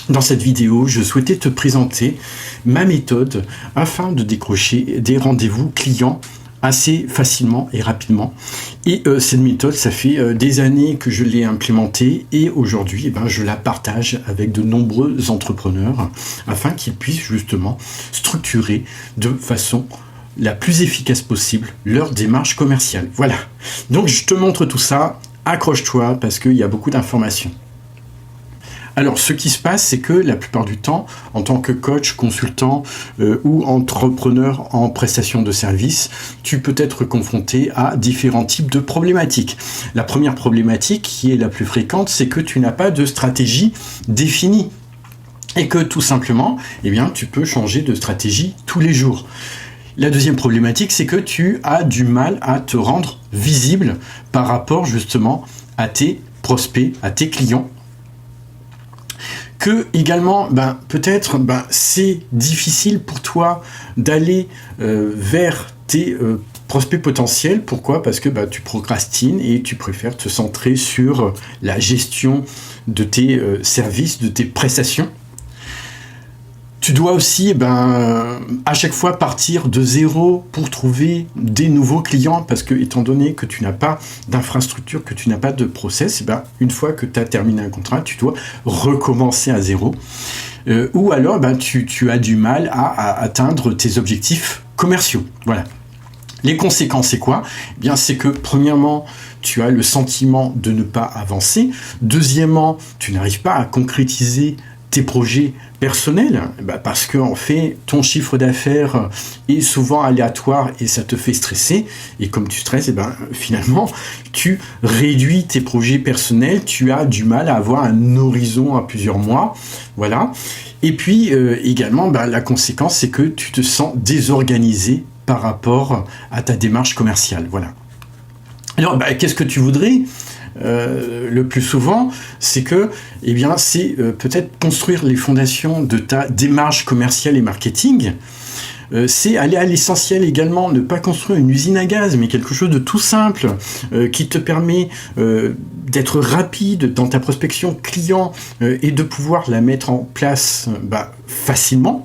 Dans cette vidéo, je souhaitais te présenter ma méthode afin de décrocher des rendez-vous clients assez facilement et rapidement. Et cette méthode, ça fait des années que je l'ai implémentée et aujourd'hui, je la partage avec de nombreux entrepreneurs afin qu'ils puissent justement structurer de façon la plus efficace possible leur démarche commerciale. Voilà. Donc je te montre tout ça. Accroche-toi parce qu'il y a beaucoup d'informations. Alors, ce qui se passe, c'est que la plupart du temps, en tant que coach, consultant ou entrepreneur en prestation de services, tu peux être confronté à différents types de problématiques. La première problématique, qui est la plus fréquente, c'est que tu n'as pas de stratégie définie et que tout simplement, tu peux changer de stratégie tous les jours. La deuxième problématique, c'est que tu as du mal à te rendre visible par rapport justement à tes prospects, à tes clients. Que également, peut-être, c'est difficile pour toi d'aller vers tes prospects potentiels. Pourquoi ? Parce que tu procrastines et tu préfères te centrer sur la gestion de tes services, de tes prestations. Tu dois aussi, à chaque fois partir de zéro pour trouver des nouveaux clients parce que, étant donné que tu n'as pas d'infrastructure, que tu n'as pas de process, une fois que tu as terminé un contrat, tu dois recommencer à zéro. Ou alors, tu as du mal à atteindre tes objectifs commerciaux. Voilà. Les conséquences, c'est quoi ? C'est que, premièrement, tu as le sentiment de ne pas avancer. Deuxièmement, tu n'arrives pas à concrétiser tes projets personnels, parce que en fait, ton chiffre d'affaires est souvent aléatoire et ça te fait stresser. Et comme tu stresses, finalement, tu réduis tes projets personnels, tu as du mal à avoir un horizon à plusieurs mois. Voilà. Et puis, également, la conséquence, c'est que tu te sens désorganisé par rapport à ta démarche commerciale. Voilà. Alors, qu'est-ce que tu voudrais ? Le plus souvent, c'est que, c'est peut-être construire les fondations de ta démarche commerciale et marketing. C'est aller à l'essentiel également, ne pas construire une usine à gaz, mais quelque chose de tout simple qui te permet d'être rapide dans ta prospection client et de pouvoir la mettre en place facilement.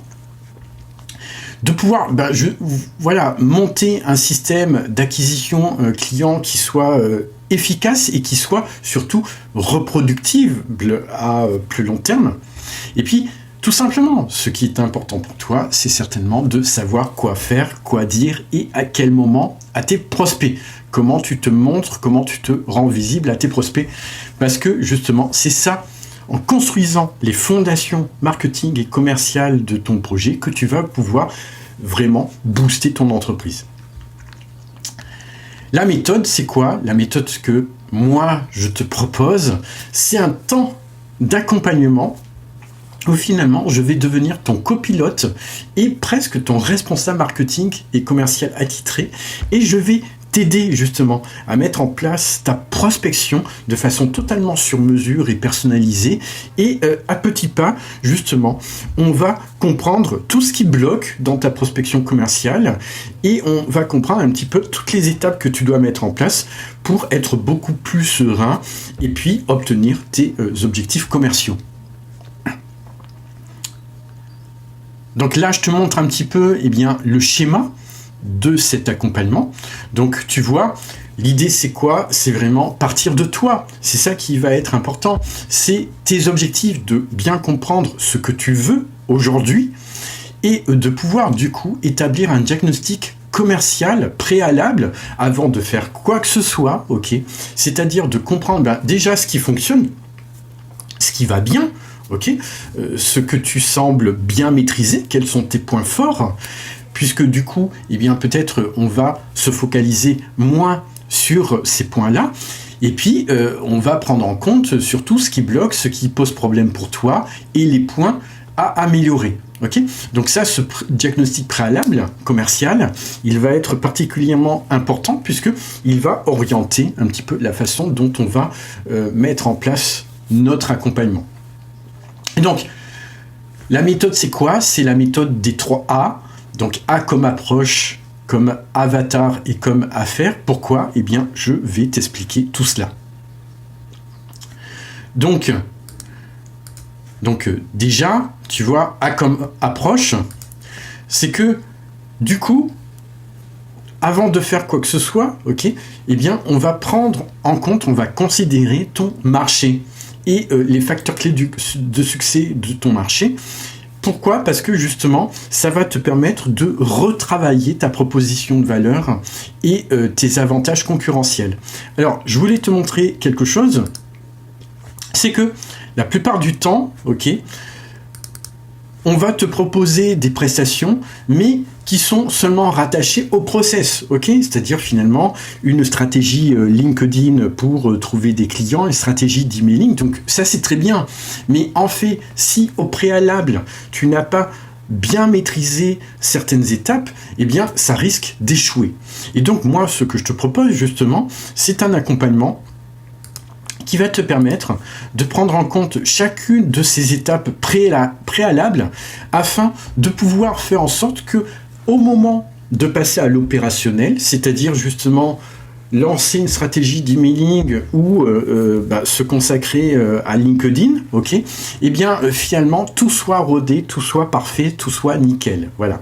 De pouvoir monter un système d'acquisition client qui soit efficace et qui soit surtout reproductible à plus long terme. Et puis, tout simplement, ce qui est important pour toi, c'est certainement de savoir quoi faire, quoi dire et à quel moment à tes prospects. Comment tu te montres, comment tu te rends visible à tes prospects. Parce que justement, c'est ça, en construisant les fondations marketing et commerciales de ton projet, que tu vas pouvoir vraiment booster ton entreprise. La méthode, c'est quoi ? La méthode que moi, je te propose, c'est un temps d'accompagnement où finalement, je vais devenir ton copilote et presque ton responsable marketing et commercial attitré et je vais t'aider justement à mettre en place ta prospection de façon totalement sur mesure et personnalisée et à petits pas justement on va comprendre tout ce qui bloque dans ta prospection commerciale et on va comprendre un petit peu toutes les étapes que tu dois mettre en place pour être beaucoup plus serein et puis obtenir tes objectifs commerciaux. Donc là je te montre un petit peu le schéma de cet accompagnement. Donc tu vois, l'idée c'est quoi ? C'est vraiment partir de toi. C'est ça qui va être important. C'est tes objectifs, de bien comprendre ce que tu veux aujourd'hui et de pouvoir du coup établir un diagnostic commercial préalable avant de faire quoi que ce soit, ok ? C'est-à-dire de comprendre déjà ce qui fonctionne, ce qui va bien, ok ? Ce que tu sembles bien maîtriser, quels sont tes points forts, puisque du coup, peut-être on va se focaliser moins sur ces points-là, et puis on va prendre en compte surtout ce qui bloque, ce qui pose problème pour toi, et les points à améliorer. Okay ? Donc ça, ce diagnostic préalable commercial, il va être particulièrement important, puisqu'il va orienter un petit peu la façon dont on va mettre en place notre accompagnement. Et donc, la méthode, c'est quoi ? C'est la méthode des 3 A. Donc A comme approche, comme avatar et comme affaire. Pourquoi ? Je vais t'expliquer tout cela. Donc, Donc déjà, tu vois, A comme approche, c'est que du coup, avant de faire quoi que ce soit, ok, eh bien, on va prendre en compte, on va considérer ton marché et les facteurs clés de succès de ton marché. Pourquoi ? Parce que justement, ça va te permettre de retravailler ta proposition de valeur et tes avantages concurrentiels. Alors, je voulais te montrer quelque chose, c'est que la plupart du temps, ok, on va te proposer des prestations, mais qui sont seulement rattachées au process, ok ? C'est-à-dire finalement une stratégie LinkedIn pour trouver des clients, une stratégie d'emailing. Donc ça c'est très bien, mais en fait, si au préalable tu n'as pas bien maîtrisé certaines étapes, eh bien ça risque d'échouer. Et donc moi, ce que je te propose justement, c'est un accompagnement qui va te permettre de prendre en compte chacune de ces étapes préalables afin de pouvoir faire en sorte que, au moment de passer à l'opérationnel, c'est-à-dire justement lancer une stratégie d'emailing ou se consacrer à LinkedIn, ok, eh bien finalement tout soit rodé, tout soit parfait, tout soit nickel. Voilà.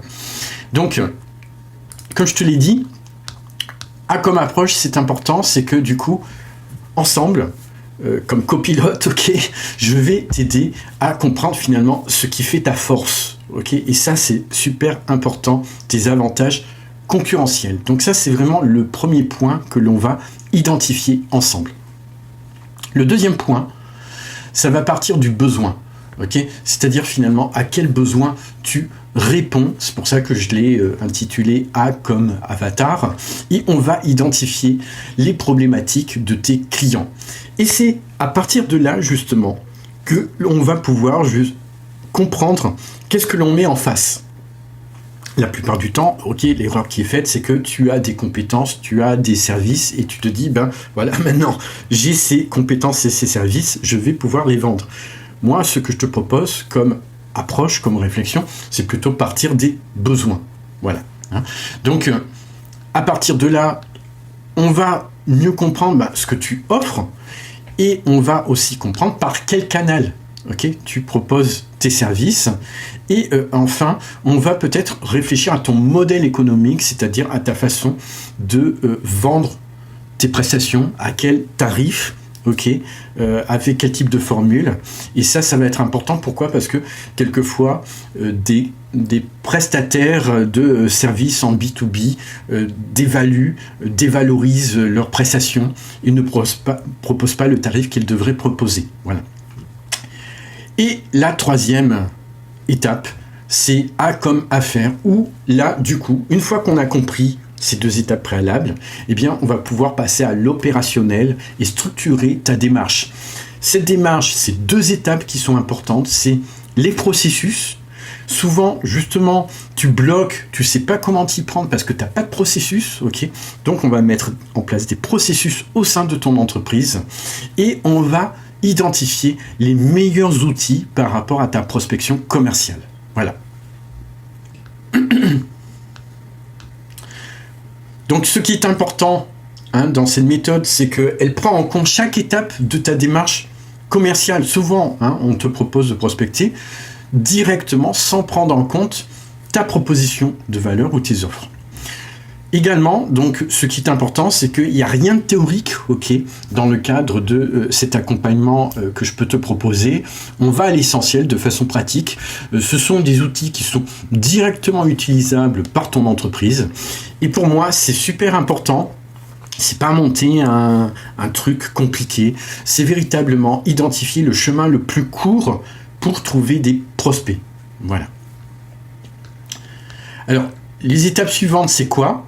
Donc, comme je te l'ai dit, A comme approche, c'est important, c'est que du coup, ensemble, comme copilote, ok, je vais t'aider à comprendre finalement ce qui fait ta force, ok, et ça c'est super important, tes avantages concurrentiels. Donc ça c'est vraiment le premier point que l'on va identifier ensemble. Le deuxième point, ça va partir du besoin, ok, c'est-à-dire finalement à quel besoin tu réponds. C'est pour ça que je l'ai intitulé A comme avatar, et on va identifier les problématiques de tes clients. Et c'est à partir de là, justement, que l'on va pouvoir juste comprendre qu'est-ce que l'on met en face. La plupart du temps, ok, l'erreur qui est faite, c'est que tu as des compétences, tu as des services, et tu te dis, ben voilà, maintenant, j'ai ces compétences et ces services, je vais pouvoir les vendre. Moi, ce que je te propose comme approche, comme réflexion, c'est plutôt partir des besoins. Voilà. Donc, à partir de là, on va mieux comprendre ce que tu offres, et on va aussi comprendre par quel canal, ok, tu proposes tes services. Et enfin, on va peut-être réfléchir à ton modèle économique, c'est-à-dire à ta façon de vendre tes prestations, à quel tarif, ok, avec quel type de formule. Et ça va être important. Pourquoi ? Parce que quelquefois, des prestataires de services en B2B dévalorisent leurs prestations et ne proposent pas le tarif qu'ils devraient proposer. Voilà. Et la troisième étape, c'est A comme affaire, où là, du coup, une fois qu'on a compris ces deux étapes préalables, eh bien, on va pouvoir passer à l'opérationnel et structurer ta démarche. Cette démarche, c'est deux étapes qui sont importantes, c'est les processus. Souvent, justement, tu bloques, tu sais pas comment t'y prendre parce que tu n'as pas de processus, ok ? Donc, on va mettre en place des processus au sein de ton entreprise et on va identifier les meilleurs outils par rapport à ta prospection commerciale. Voilà. Donc, ce qui est important dans cette méthode, c'est qu'elle prend en compte chaque étape de ta démarche commerciale. Souvent, on te propose de prospecter directement sans prendre en compte ta proposition de valeur ou tes offres. Également, donc, ce qui est important, c'est qu'il n'y a rien de théorique, ok, dans le cadre de cet accompagnement que je peux te proposer. On va à l'essentiel de façon pratique. Ce sont des outils qui sont directement utilisables par ton entreprise. Et pour moi, c'est super important. C'est pas monter un truc compliqué. C'est véritablement identifier le chemin le plus court pour trouver des prospects. Voilà. Alors, les étapes suivantes, c'est quoi ?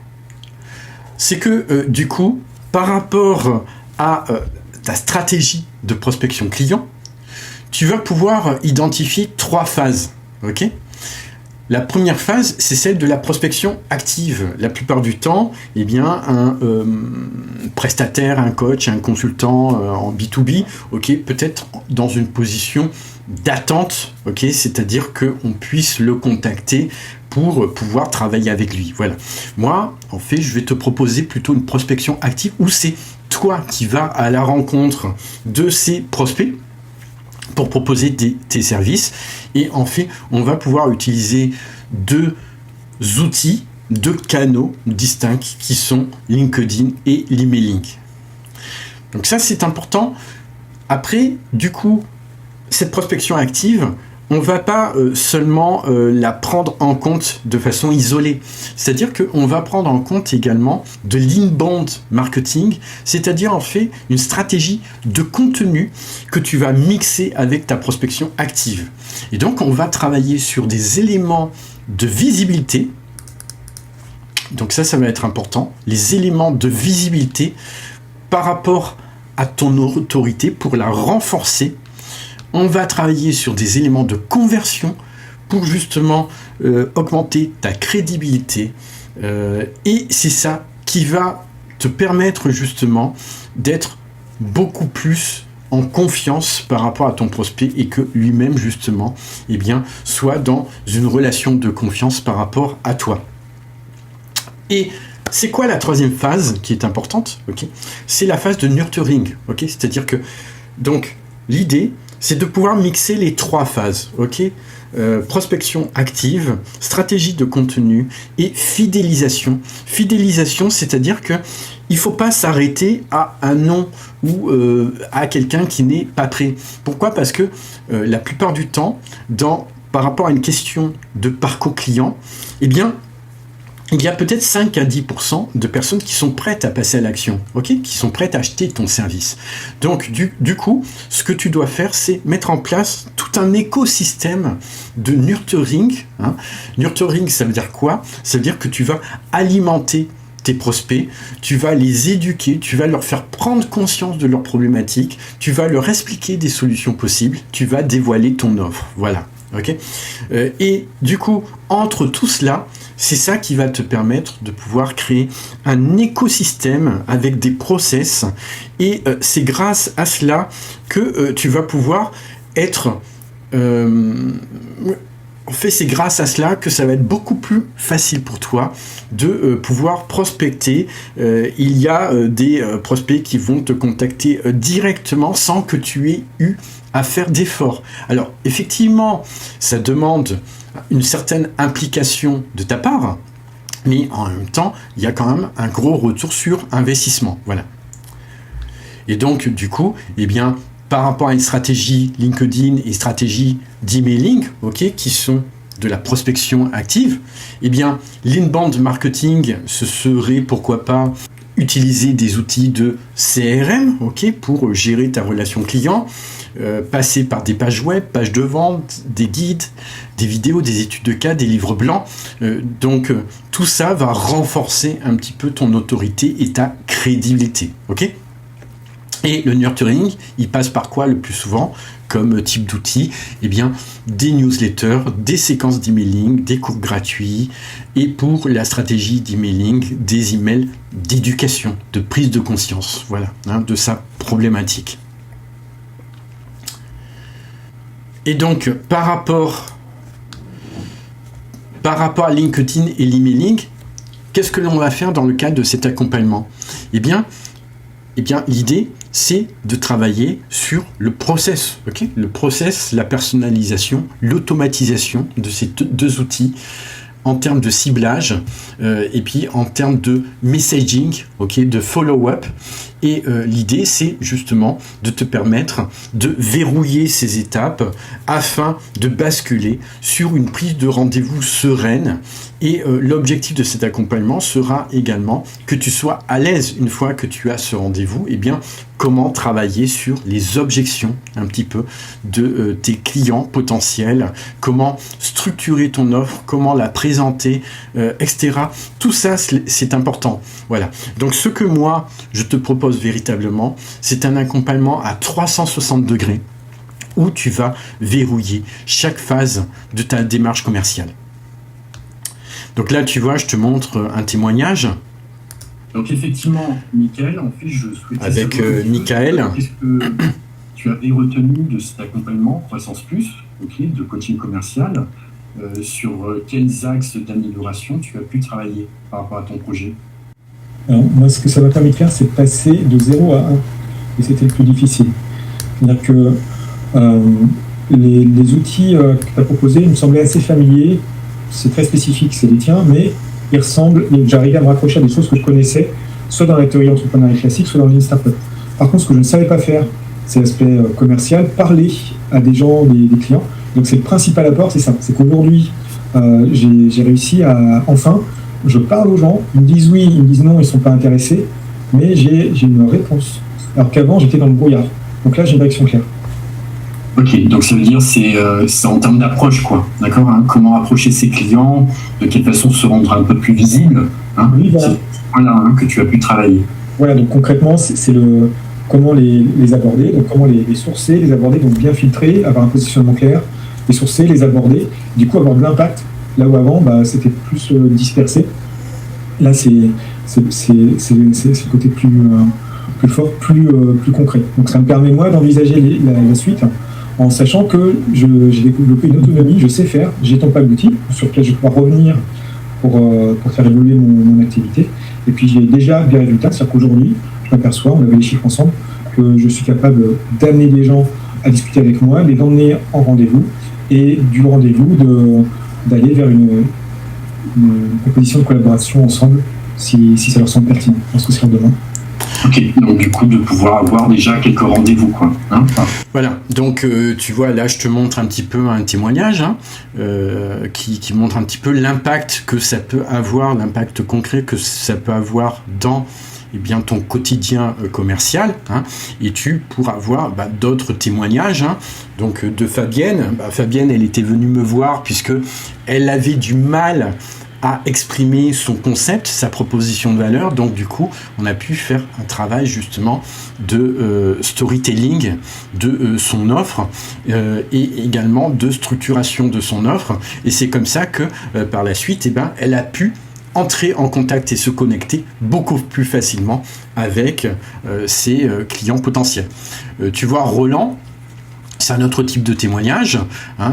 C'est que, du coup, par rapport à ta stratégie de prospection client, tu vas pouvoir identifier 3 phases. Ok ? La première phase, c'est celle de la prospection active. La plupart du temps, eh bien, un prestataire, un coach, un consultant en B2B, ok, peut-être dans une position d'attente, ok, c'est-à-dire qu'on puisse le contacter pour pouvoir travailler avec lui. Voilà. Moi, en fait, je vais te proposer plutôt une prospection active où c'est toi qui vas à la rencontre de ces prospects pour proposer tes services. Et en fait, on va pouvoir utiliser deux outils, deux canaux distincts qui sont LinkedIn et l'emailing. Donc ça, c'est important. Après, du coup, cette prospection active, on ne va pas seulement la prendre en compte de façon isolée. C'est-à-dire qu'on va prendre en compte également de l'inbound marketing, c'est-à-dire en fait une stratégie de contenu que tu vas mixer avec ta prospection active. Et donc, on va travailler sur des éléments de visibilité. Donc ça va être important. Les éléments de visibilité par rapport à ton autorité pour la renforcer. On va travailler sur des éléments de conversion pour justement augmenter ta crédibilité. Et c'est ça qui va te permettre justement d'être beaucoup plus en confiance par rapport à ton prospect et que lui-même justement eh bien, soit dans une relation de confiance par rapport à toi. Et c'est quoi la troisième phase qui est importante, okay? C'est la phase de nurturing. Okay? C'est-à-dire que donc, l'idée, c'est de pouvoir mixer les trois phases. Okay? Prospection active, stratégie de contenu et fidélisation. Fidélisation, c'est-à-dire que il ne faut pas s'arrêter à un non ou à quelqu'un qui n'est pas prêt. Pourquoi ? Parce que la plupart du temps, par rapport à une question de parcours client, eh bien, il y a peut-être 5 à 10% de personnes qui sont prêtes à passer à l'action, okay, qui sont prêtes à acheter ton service. Donc, du coup, ce que tu dois faire, c'est mettre en place tout un écosystème de nurturing. Hein. Nurturing, ça veut dire quoi ? Ça veut dire que tu vas alimenter tes prospects, tu vas les éduquer, tu vas leur faire prendre conscience de leurs problématiques, tu vas leur expliquer des solutions possibles, tu vas dévoiler ton offre. Voilà. Okay, et du coup, entre tout cela, c'est ça qui va te permettre de pouvoir créer un écosystème avec des process. Et c'est grâce à cela que tu vas pouvoir être... en fait, c'est grâce à cela que ça va être beaucoup plus facile pour toi de pouvoir prospecter. Il y a des prospects qui vont te contacter directement sans que tu aies eu à faire d'efforts. Alors, effectivement, ça demande une certaine implication de ta part, mais en même temps, il y a quand même un gros retour sur investissement. Voilà. Et donc, du coup, eh bien, par rapport à une stratégie LinkedIn et stratégie d'emailing, okay, qui sont de la prospection active, eh bien, l'inbound marketing, ce serait, pourquoi pas, utiliser des outils de CRM, okay, pour gérer ta relation client, passer par des pages web, pages de vente, des guides, des vidéos, des études de cas, des livres blancs. Donc, tout ça va renforcer un petit peu ton autorité et ta crédibilité. Okay ? Et le nurturing, il passe par quoi le plus souvent comme type d'outils ? Eh bien, des newsletters, des séquences d'emailing, des cours gratuits, et pour la stratégie d'emailing, des emails d'éducation, de prise de conscience, voilà, hein, de sa problématique. Et donc, par rapport à LinkedIn et l'emailing, qu'est-ce que l'on va faire dans le cadre de cet accompagnement ? Eh bien, l'idée, c'est de travailler sur le process, okay ? Le process, la personnalisation, l'automatisation de ces deux outils en termes de ciblage et puis en termes de messaging, okay, de follow-up. Et l'idée, c'est justement de te permettre de verrouiller ces étapes afin de basculer sur une prise de rendez-vous sereine. Et l'objectif de cet accompagnement sera également que tu sois à l'aise une fois que tu as ce rendez-vous. Eh bien, comment travailler sur les objections un petit peu de tes clients potentiels, comment structurer ton offre, comment la présenter, etc. Tout ça, c'est important. Voilà. Donc, ce que moi, je te propose véritablement, c'est un accompagnement à 360 degrés où tu vas verrouiller chaque phase de ta démarche commerciale. Donc là, tu vois, je te montre un témoignage. Donc effectivement, Michael, en fait, je souhaitais avec Michael. Qu'est-ce que tu avais retenu de cet accompagnement Croissance Plus, okay, de coaching commercial, sur quels axes d'amélioration tu as pu travailler par rapport à ton projet? Alors, moi, ce que ça m'a permis de faire, c'est de passer de 0 à 1. Et c'était le plus difficile. C'est-à-dire que Les outils que tu as proposés me semblaient assez familiers. C'est très spécifique, c'est les tiens, mais ils ressemblent, et j'arrivais à me raccrocher à des choses que je connaissais, soit dans la théorie entrepreneuriale classique, soit dans le startup. Par contre, ce que je ne savais pas faire, c'est l'aspect commercial, parler à des gens, des clients. Donc c'est le principal apport, c'est ça. C'est qu'aujourd'hui, j'ai réussi à, enfin, je parle aux gens, ils me disent oui, ils me disent non, ils ne sont pas intéressés, mais j'ai une réponse. Alors qu'avant, j'étais dans le brouillard. Donc là, j'ai une direction claire. Ok, donc ça veut dire c'est en termes d'approche, quoi, d'accord, hein, comment approcher ses clients, de quelle façon se rendre un peu plus visible, hein, oui, voilà. C'est voilà, hein, que tu as pu travailler. Voilà, donc concrètement, c'est le comment les aborder, donc comment les sourcer, les aborder, donc bien filtrer, avoir un positionnement clair, les sourcer, les aborder, du coup avoir de l'impact, là où avant, c'était plus dispersé. Là, c'est le côté plus fort, plus concret. Donc ça me permet, moi, d'envisager la suite, en sachant que j'ai développé une autonomie, je sais faire, j'ai tant pas d'outils sur lesquels je vais pouvoir revenir pour faire évoluer mon activité. Et puis j'ai déjà des résultats, c'est-à-dire qu'aujourd'hui, je m'aperçois, on avait les chiffres ensemble, que je suis capable d'amener les gens à discuter avec moi, de les emmener en rendez-vous, et du rendez-vous d'aller vers une proposition de collaboration ensemble, si ça leur semble pertinent. Je pense que c'est leur demande. Ok, donc du coup de pouvoir avoir déjà quelques rendez-vous, quoi. Hein, voilà, donc tu vois, là je te montre un petit peu un témoignage qui montre un petit peu l'impact que ça peut avoir, l'impact concret que ça peut avoir dans ton quotidien commercial, et tu pourras voir d'autres témoignages, donc de Fabienne. Fabienne, elle était venue me voir puisque elle avait du mal à exprimer son concept, sa proposition de valeur. Donc du coup, on a pu faire un travail justement de storytelling de son offre et également de structuration de son offre. Et c'est comme ça que par la suite, elle a pu entrer en contact et se connecter beaucoup plus facilement avec ses clients potentiels. Tu vois, Roland, c'est un autre type de témoignage,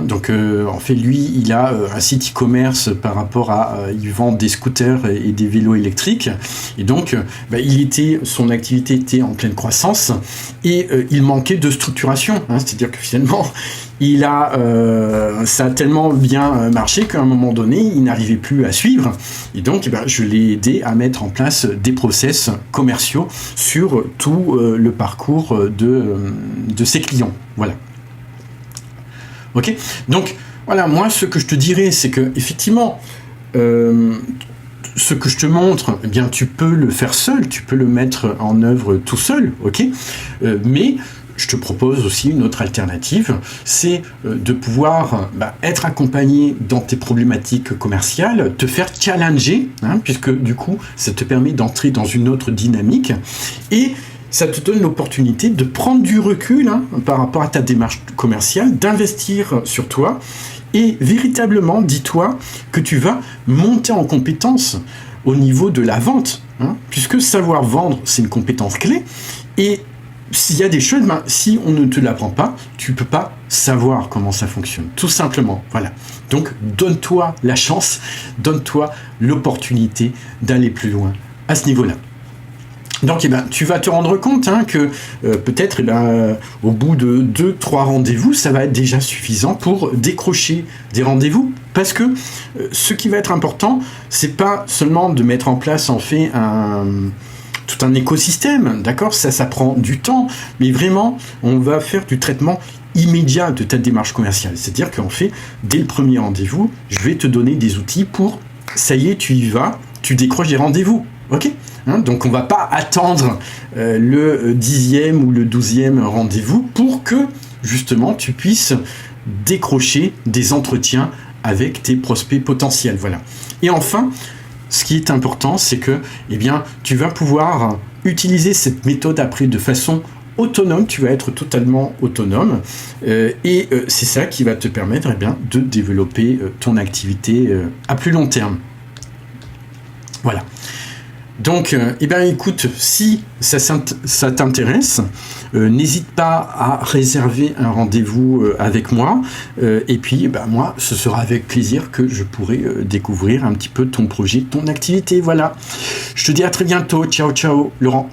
donc en fait lui il a un site e-commerce par rapport à il vend des scooters et des vélos électriques, et donc son activité était en pleine croissance et il manquait de structuration, c'est-à-dire que finalement ça a tellement bien marché qu'à un moment donné il n'arrivait plus à suivre, et donc je l'ai aidé à mettre en place des process commerciaux sur tout le parcours de ses clients. Voilà. Ok, donc voilà, moi ce que je te dirais, c'est que effectivement, ce que je te montre, tu peux le faire seul, tu peux le mettre en œuvre tout seul, ok, mais je te propose aussi une autre alternative, c'est de pouvoir être accompagné dans tes problématiques commerciales, te faire challenger, puisque du coup, ça te permet d'entrer dans une autre dynamique, et ça te donne l'opportunité de prendre du recul par rapport à ta démarche commerciale, d'investir sur toi, et véritablement, dis-toi que tu vas monter en compétence au niveau de la vente, puisque savoir vendre, c'est une compétence clé, et s'il y a des choses, si on ne te l'apprend pas, tu ne peux pas savoir comment ça fonctionne, tout simplement. Voilà. Donc, donne-toi la chance, donne-toi l'opportunité d'aller plus loin à ce niveau-là. Donc, tu vas te rendre compte que peut-être, au bout de 2-3 rendez-vous, ça va être déjà suffisant pour décrocher des rendez-vous. Parce que ce qui va être important, c'est pas seulement de mettre en place, en fait, tout un écosystème, d'accord ? Ça prend du temps, mais vraiment, on va faire du traitement immédiat de ta démarche commerciale. C'est-à-dire qu'en fait, dès le premier rendez-vous, je vais te donner des outils pour, ça y est, tu y vas, tu décroches des rendez-vous, ok ? Donc on ne va pas attendre le 10e ou le 12e rendez-vous pour que, justement, tu puisses décrocher des entretiens avec tes prospects potentiels, voilà. Et enfin, ce qui est important, c'est que tu vas pouvoir utiliser cette méthode après de façon autonome, tu vas être totalement autonome, et c'est ça qui va te permettre de développer ton activité à plus long terme. Voilà. Donc, écoute, si ça t'intéresse, n'hésite pas à réserver un rendez-vous avec moi. Et puis, moi, ce sera avec plaisir que je pourrai découvrir un petit peu ton projet, ton activité. Voilà. Je te dis à très bientôt. Ciao, ciao, Laurent.